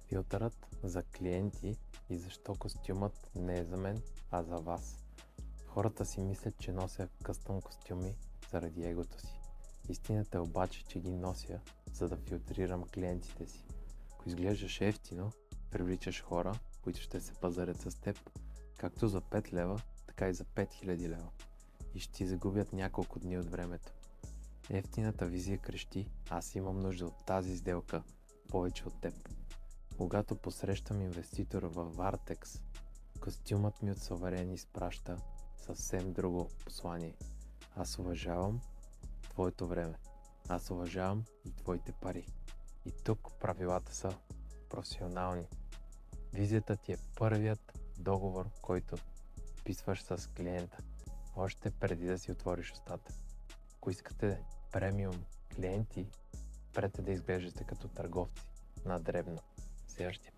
Филтърът за клиенти и защо костюмът не е за мен, а за вас. Хората си мислят, че нося къстъм костюми заради егото си. Истината е обаче, че ги нося, за да филтрирам клиентите си. Ако изглеждаш ефтино, привличаш хора, които ще се пазарят с теб, както за 5 лева, така и за 5000 лева. И ще ти загубят няколко дни от времето. Ефтината визия крещи: аз имам нужда от тази сделка, повече от теб. Когато посрещам инвеститора във Вартекс, костюмът ми от Суверен изпраща съвсем друго послание. Аз уважавам твоето време. Аз уважавам и твоите пари. И тук правилата са професионални. Визията ти е първият договор, който вписваш с клиента, още преди да си отвориш устата. Ако искате премиум клиенти, спрете да изглеждате като търговци на дребно. Следващия.